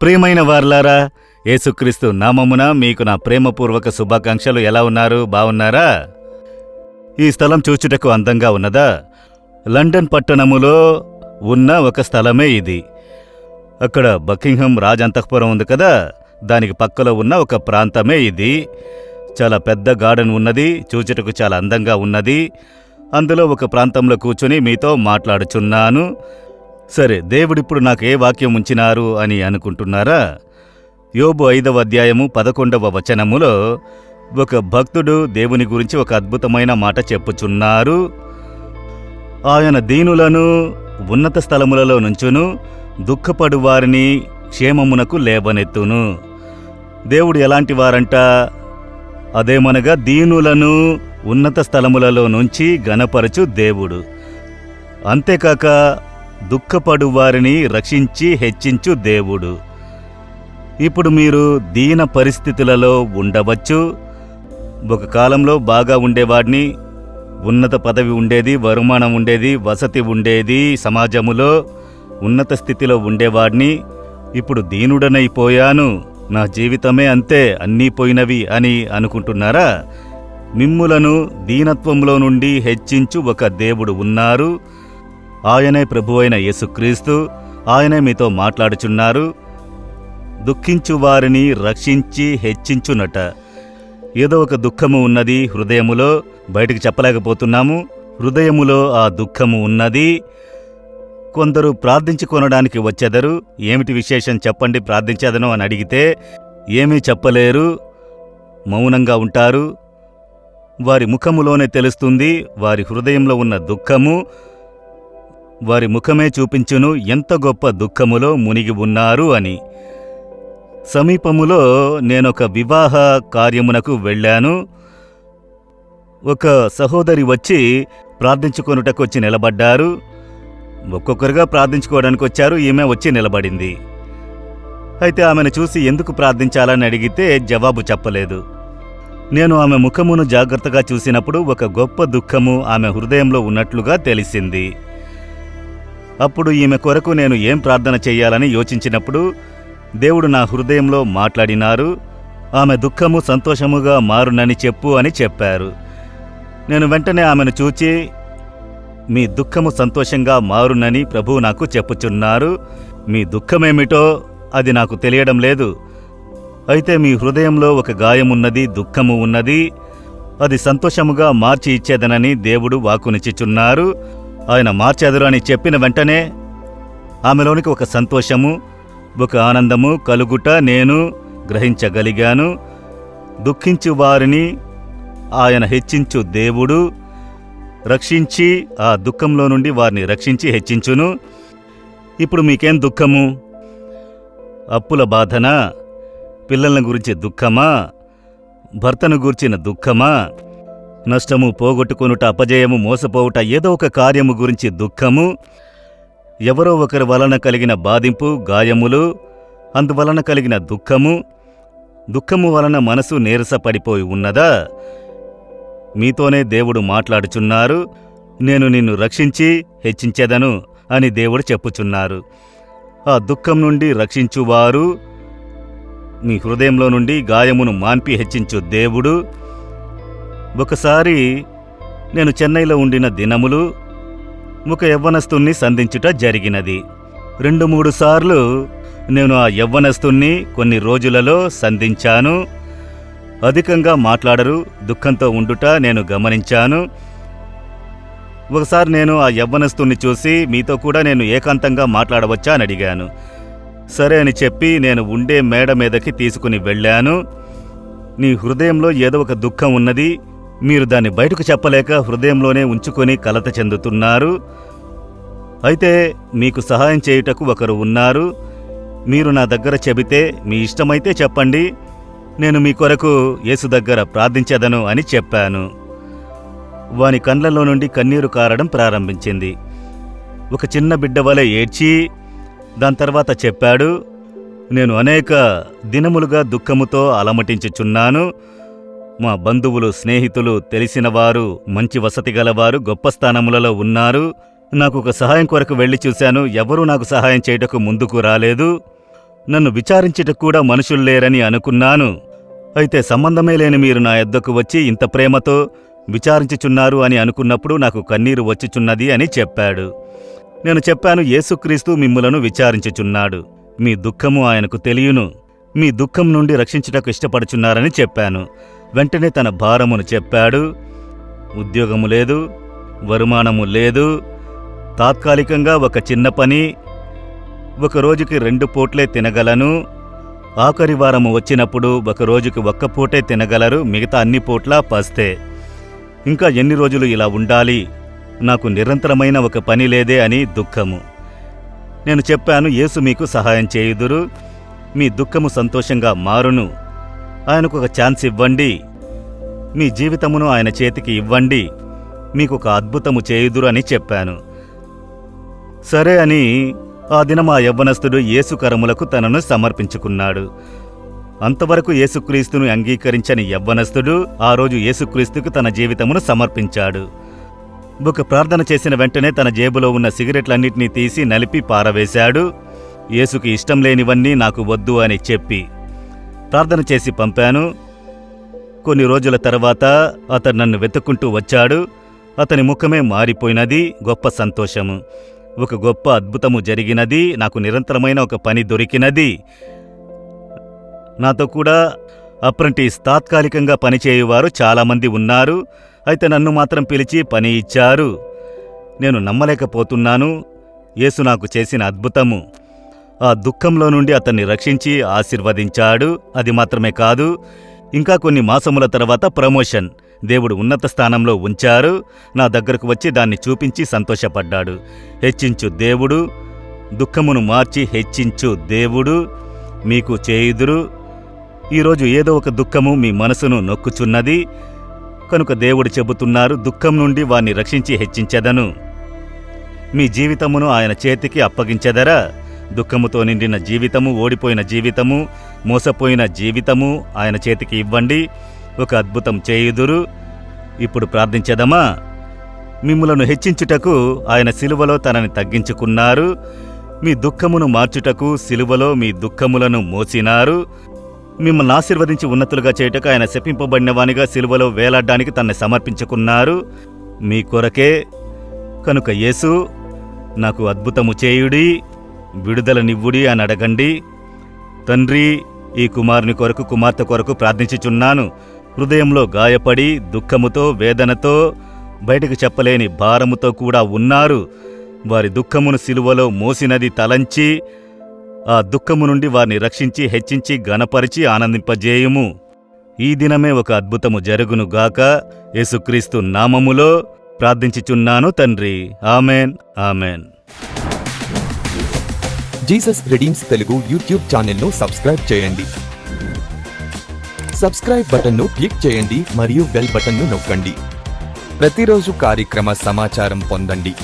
ప్రియమైన వారలారా, యేసుక్రీస్తు నామమున మీకు నా ప్రేమపూర్వక శుభాకాంక్షలు. ఎలా ఉన్నారు? బావున్నారా? ఈ స్థలం చూచుటకు అందంగా ఉన్నదా? లండన్ పట్టణములో ఉన్న ఒక స్థలమే ఇది. అక్కడ బకింగ్హామ్ రాజంతఃపురం ఉంది కదా, దానికి పక్కలో ఉన్న ఒక ప్రాంతమే ఇది. చాలా పెద్ద గార్డెన్ ఉన్నది, చూచుటకు చాలా అందంగా ఉన్నది. అందులో ఒక ప్రాంతంలో కూర్చుని మీతో మాట్లాడుచున్నాను. సరే, దేవుడిప్పుడు నాకు ఏ వాక్యం ఉంచినారు అని అనుకుంటున్నారా? యోబు 5వ అధ్యాయము 11వ వచనములో ఒక భక్తుడు దేవుని గురించి ఒక అద్భుతమైన మాట చెప్పుచున్నారు. ఆయన దీనులను ఉన్నత స్థలములలో నుంచును, దుఃఖపడు వారిని క్షేమమునకు లేవనెత్తును. దేవుడు ఎలాంటి వారంట? అదేమనగా దీనులను ఉన్నత స్థలములలో నుంచి గణపరచు దేవుడు. అంతేకాక దుఃఖపడు వారిని రక్షించి హెచ్చించు దేవుడు. ఇప్పుడు మీరు దీన పరిస్థితులలో ఉండవచ్చు. ఒక కాలంలో బాగా ఉండేవాడిని, ఉన్నత పదవి ఉండేది, వరుమానం ఉండేది, వసతి ఉండేది, సమాజములో ఉన్నత స్థితిలో ఉండేవాడిని. ఇప్పుడు దీనుడనైపోయాను, నా జీవితమే అంతే, అన్నీ పోయినవి అని అనుకుంటున్నారా? మిమ్ములను దీనత్వంలో నుండి హెచ్చించు ఒక దేవుడు ఉన్నారు. ఆయనే ప్రభువైన యేసుక్రీస్తు. ఆయనే మీతో మాట్లాడుచున్నారు. దుఃఖించు వారిని రక్షించి హెచ్చించునట. ఏదో ఒక దుఃఖము ఉన్నది హృదయములో, బయటికి చెప్పలేకపోతున్నాము. హృదయములో ఆ దుఃఖము ఉన్నది. కొందరు ప్రార్థించుకొనడానికి వచ్చెదరు. ఏమిటి విశేషం చెప్పండి, ప్రార్థించేదను అని అడిగితే ఏమీ చెప్పలేరు, మౌనంగా ఉంటారు. వారి ముఖములోనే తెలుస్తుంది వారి హృదయంలో ఉన్న దుఃఖము. వారి ముఖమే చూపించును ఎంత గొప్ప దుఃఖములో మునిగి ఉన్నారు అని. సమీపములో నేనొక వివాహ కార్యమునకు వెళ్ళాను. ఒక సహోదరి వచ్చి ప్రార్థించుకొనుటకు వచ్చి నిలబడ్డారు. ఒక్కొక్కరుగా ప్రార్థించుకోవడానికి వచ్చారు. ఈమె వచ్చి నిలబడింది. అయితే ఆమెను చూసి ఎందుకు ప్రార్థించాలని అడిగితే జవాబు చెప్పలేదు. నేను ఆమె ముఖమును జాగ్రత్తగా చూసినప్పుడు ఒక గొప్ప దుఃఖము ఆమె హృదయంలో ఉన్నట్లుగా తెలిసింది. అప్పుడు ఈమె కొరకు నేను ఏం ప్రార్థన చెయ్యాలని యోచించినప్పుడు దేవుడు నా హృదయంలో మాట్లాడినారు. ఆమె దుఃఖము సంతోషముగా మారునని చెప్పు అని చెప్పారు. నేను వెంటనే ఆమెను చూచి, మీ దుఃఖము సంతోషంగా మారునని ప్రభువు నాకు చెప్పుచున్నారు. మీ దుఃఖమేమిటో అది నాకు తెలియడం లేదు. అయితే మీ హృదయంలో ఒక గాయమున్నది, దుఃఖము ఉన్నది. అది సంతోషముగా మార్చి ఇచ్చేదనని దేవుడు వాక్కునిచ్చుచున్నారు. ఆయన మార్చెదరు అని చెప్పిన వెంటనే ఆమెలోనికి ఒక సంతోషము, ఒక ఆనందము కలుగుట నేను గ్రహించగలిగాను. దుఃఖించు వారిని ఆయన హెచ్చించు దేవుడు, రక్షించి ఆ దుఃఖంలో నుండి వారిని రక్షించి హెచ్చించును. ఇప్పుడు మీకేం దుఃఖము? అప్పుల బాధనా? పిల్లలను గురించి దుఃఖమా? భర్తను గూర్చిన దుఃఖమా? నష్టము, పోగొట్టుకొనుట, అపజయము, మోసపోవుట, ఏదో ఒక కార్యము గురించి దుఃఖము. ఎవరో ఒకరి వలన కలిగిన బాధింపు, గాయములు, అందువలన కలిగిన దుఃఖము. దుఃఖము వలన మనసు నీరసపడిపోయి ఉన్నదా? మీతోనే దేవుడు మాట్లాడుచున్నారు. నేను నిన్ను రక్షించి హెచ్చించెదను అని దేవుడు చెప్పుచున్నారు. ఆ దుఃఖం నుండి రక్షించువారు, మీ హృదయంలో నుండి గాయమును మాన్పి హెచ్చించు దేవుడు. ఒకసారి నేను చెన్నైలో ఉండిన దినములు ఒక యవ్వనస్తుణ్ణి సంధించుట జరిగినది. 2-3 సార్లు నేను ఆ యవ్వనస్తుణ్ణి కొన్ని రోజులలో సంధించాను. అధికంగా మాట్లాడరు, దుఃఖంతో ఉండుట నేను గమనించాను. ఒకసారి నేను ఆ యవ్వనస్తుణ్ణి చూసి, మీతో కూడా నేను ఏకాంతంగా మాట్లాడవచ్చా అని అడిగాను. సరే అని చెప్పి నేను ఉండే మేడ మీదకి తీసుకుని వెళ్ళాను. నీ హృదయంలో ఏదో ఒక దుఃఖం ఉన్నది, మీరు దాన్ని బయటకు చెప్పలేక హృదయంలోనే ఉంచుకొని కలత చెందుతున్నారు. అయితే మీకు సహాయం చేయుటకు ఒకరు ఉన్నారు. మీరు నా దగ్గర చెబితే, మీ ఇష్టమైతే చెప్పండి, నేను మీ కొరకు యేసు దగ్గర ప్రార్థించెదను అని చెప్పాను. వాని కండ్లలో నుండి కన్నీరు కారడం ప్రారంభించింది. ఒక చిన్న బిడ్డ వలె ఏడ్చి దాని తర్వాత చెప్పాడు, నేను అనేక దినములుగా దుఃఖముతో అలమటించుచున్నాను. మా బంధువులు, స్నేహితులు, తెలిసినవారు, మంచి వసతి గలవారు గొప్ప స్థానములలో ఉన్నారు. నాకు ఒక సహాయం కొరకు వెళ్ళి చూశాను. ఎవరూ నాకు సహాయం చేయుటకు ముందుకు రాలేదు. నన్ను విచారించుటకు కూడా మనుషులు లేరని అనుకున్నాను. అయితే సంబంధమే లేని మీరు నా యొద్దకు వచ్చి ఇంత ప్రేమతో విచారించుచున్నారు అని అనుకున్నప్పుడు నాకు కన్నీరు వచ్చిచున్నది అని చెప్పాడు. నేను చెప్పాను, యేసుక్రీస్తు మిమ్ములను విచారించుచున్నాడు. మీ దుఃఖము ఆయనకు తెలియను. మీ దుఃఖం నుండి రక్షించుటకు ఇష్టపడుచున్నారని చెప్పాను. వెంటనే తన భారమును చెప్పాడు. ఉద్యోగము లేదు, వరుమానము లేదు, తాత్కాలికంగా ఒక చిన్న పని, ఒక రోజుకి 2 పూట్లే తినగలను. ఆఖరి వారము వచ్చినప్పుడు ఒక రోజుకి 1 పూటే తినగలరు, మిగతా అన్ని పూట్లా పస్తే. ఇంకా ఎన్ని రోజులు ఇలా ఉండాలి? నాకు నిరంతరమైన ఒక పని లేదే అని దుఃఖము. నేను చెప్పాను, యేసు మీకు సహాయం చేయుదురు. మీ దుఃఖము సంతోషంగా మారును. ఆయనకు ఒక ఛాన్స్ ఇవ్వండి. మీ జీవితమును ఆయన చేతికి ఇవ్వండి. మీకు ఒక అద్భుతము చేయుదురు అని చెప్పాను. సరే అని ఆ దినం ఆ యవ్వనస్తుడు యేసు కరములకు తనను సమర్పించుకున్నాడు. అంతవరకు యేసుక్రీస్తును అంగీకరించని యవ్వనస్తుడు ఆ రోజు యేసుక్రీస్తుకు తన జీవితమును సమర్పించాడు. ఒక ప్రార్థన చేసిన వెంటనే తన జేబులో ఉన్న సిగరెట్లన్నిటినీ తీసి నలిపి పారవేశాడు. యేసుకి ఇష్టం లేనివన్నీ నాకు వద్దు అని చెప్పి ప్రార్థన చేసి పంపాను. కొన్ని రోజుల తర్వాత అతను నన్ను వెతుక్కుంటూ వచ్చాడు. అతని ముఖమే మారిపోయినది. గొప్ప సంతోషము. ఒక గొప్ప అద్భుతము జరిగినది. నాకు నిరంతరమైన ఒక పని దొరికినది. నాతో కూడా అప్రెంటిస్, తాత్కాలికంగా పనిచేయువారు చాలామంది ఉన్నారు. అయితే నన్ను మాత్రం పిలిచి పని ఇచ్చారు. నేను నమ్మలేకపోతున్నాను యేసు నాకు చేసిన అద్భుతము. ఆ దుఃఖంలో నుండి అతన్ని రక్షించి ఆశీర్వదించాడు. అది మాత్రమే కాదు, ఇంకా కొన్ని మాసముల తర్వాత ప్రమోషన్, దేవుడు ఉన్నత స్థానంలో ఉంచారు. నా దగ్గరకు వచ్చి దాన్ని చూపించి సంతోషపడ్డాడు. హెచ్చించు దేవుడు, దుఃఖమును మార్చి హెచ్చించు దేవుడు మీకు చేయుదురు. ఈరోజు ఏదో ఒక దుఃఖము మీ మనసును నొక్కుచున్నది కనుక దేవుడు చెబుతున్నారు, దుఃఖం నుండి వాణ్ణి రక్షించి హెచ్చించెదను. మీ జీవితమును ఆయన చేతికి అప్పగించెదరా? దుఃఖముతో నిండిన జీవితము, ఓడిపోయిన జీవితము, మోసపోయిన జీవితము ఆయన చేతికి ఇవ్వండి. ఒక అద్భుతం చేయుదురు. ఇప్పుడు ప్రార్థించెదమా? మిమ్ములను హెచ్చించుటకు ఆయన సిలువలో తనని తగ్గించుకున్నారు. మీ దుఃఖమును మార్చుటకు సిలువలో మీ దుఃఖములను మోసినారు. మిమ్మల్ని ఆశీర్వదించి ఉన్నతులుగా చేయుటకు ఆయన శపింపబడినవానిగా సిలువలో వేలాడ్డానికి తనని సమర్పించుకున్నారు మీ కొరకే. కనుక యేసు, నాకు అద్భుతము చేయుడి, విడుదలనివ్వుడి అని అడగండి. తండ్రి, ఈ కుమారుని కొరకు, కుమార్తె కొరకు ప్రార్థించుచున్నాను. హృదయంలో గాయపడి దుఃఖముతో, వేదనతో, బయటకు చెప్పలేని భారముతో కూడా ఉన్నారు. వారి దుఃఖమును సిలువలో మోసినది తలంచి ఆ దుఃఖము నుండి వారిని రక్షించి హెచ్చించి ఘనపరిచి ఆనందింపజేయుము. ఈ దినమే ఒక అద్భుతము జరుగునుగాక. యేసుక్రీస్తు నామములో ప్రార్థించుచున్నాను తండ్రి. Amen, amen. Jesus redeems Telugu YouTube ఛానల్ను సబ్స్క్రైబ్ చేయండి. సబ్స్క్రైబ్ బటన్ను క్లిక్ చేయండి మరియు బెల్ బటన్ను నొక్కండి. ప్రతిరోజు కార్యక్రమ సమాచారం పొందండి.